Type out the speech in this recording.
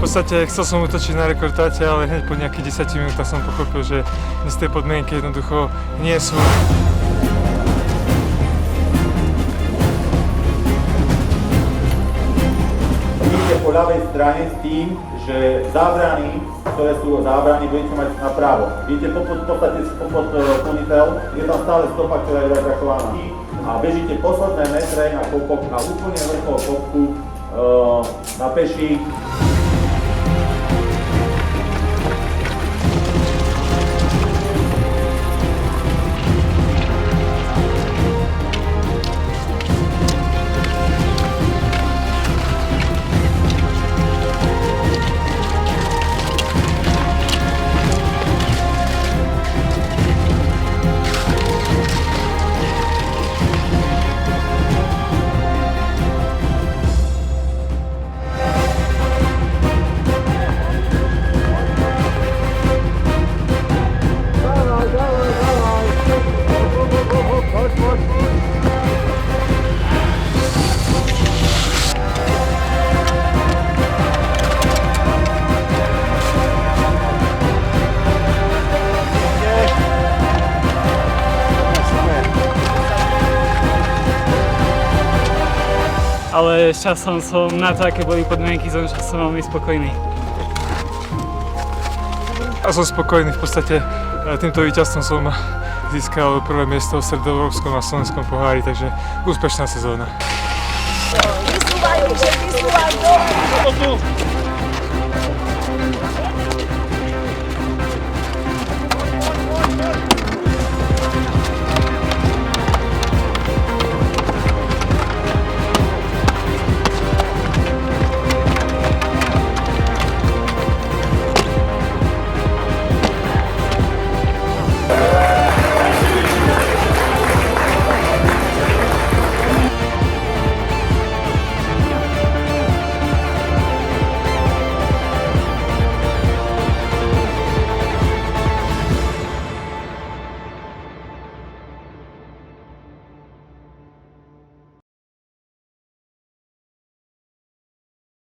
podstate chcel som útočiť na rekord Táťa, ale hneď po nejakých 10 minútach som pochopil, že dnes tie podmienky jednoducho nie sú. Idete po ľavej strane s tým, že zábrany, ktoré sú zábrany, budete mať napravo. Idete v podstate popod ponytail, je tam stále stopa, ktorá je zakrachovaná. A bežíte posledné metre na kopok, na úplne vrchol kopku, na peši. Ale s časom som na to, aké boli podmienky, som veľmi spokojný. A som spokojný, v podstate týmto víťazstvom som získal prvé miesto v stredoeurópskom a slovenskom pohári, takže úspešná sezóna. Vysúvajú, že vysúvajú.